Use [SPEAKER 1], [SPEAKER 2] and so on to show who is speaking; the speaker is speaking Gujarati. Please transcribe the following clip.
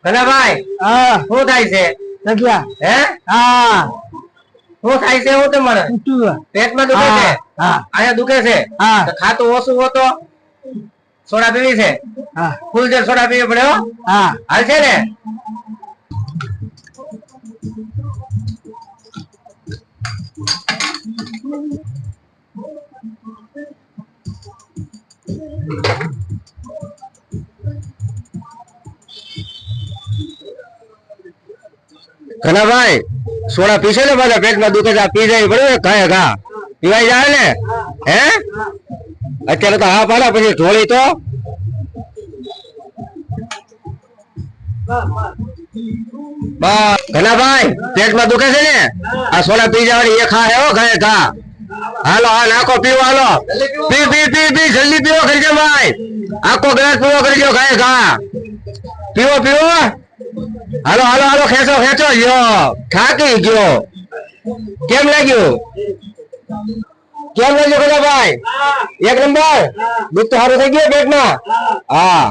[SPEAKER 1] ભાઈ શું થાય છે હે શું થાય છે હું તમારે પેટમાં દુખે છે અહીંયા દુખે છે ખાતું ઓછું હોતો સોડા પીવી છે ફૂલ જેલ સોડા પીવી પડે હાલ છે ને
[SPEAKER 2] ભાઈ સોડા પીશે ને બધા પેટમાં દુખે છે પી જાય પડે ઘા ઘા પીવાઈ જાય ને હે અત્યારે તો હા પાડે પછી ઢોળી તો ભાઈ પેટમાં દુખે છે ને આ સોડા પી જવાની એ ખા હે ઘા ઘા હાલો હા નાખો પીવો હાલો પી પી પી પી જલ્દી પીવો કરજો ભાઈ આખો ગ્લાસ પીવો કરજો ઘા ઘા પીવો પીવો હાલો હાલો હાલો ખેંચો ખેંચો યો થાકી ગયો કેમ લાગ્યું ભાઈ એક નંબર દુઃખ તો સારું થઈ ગયું પેટમાં હા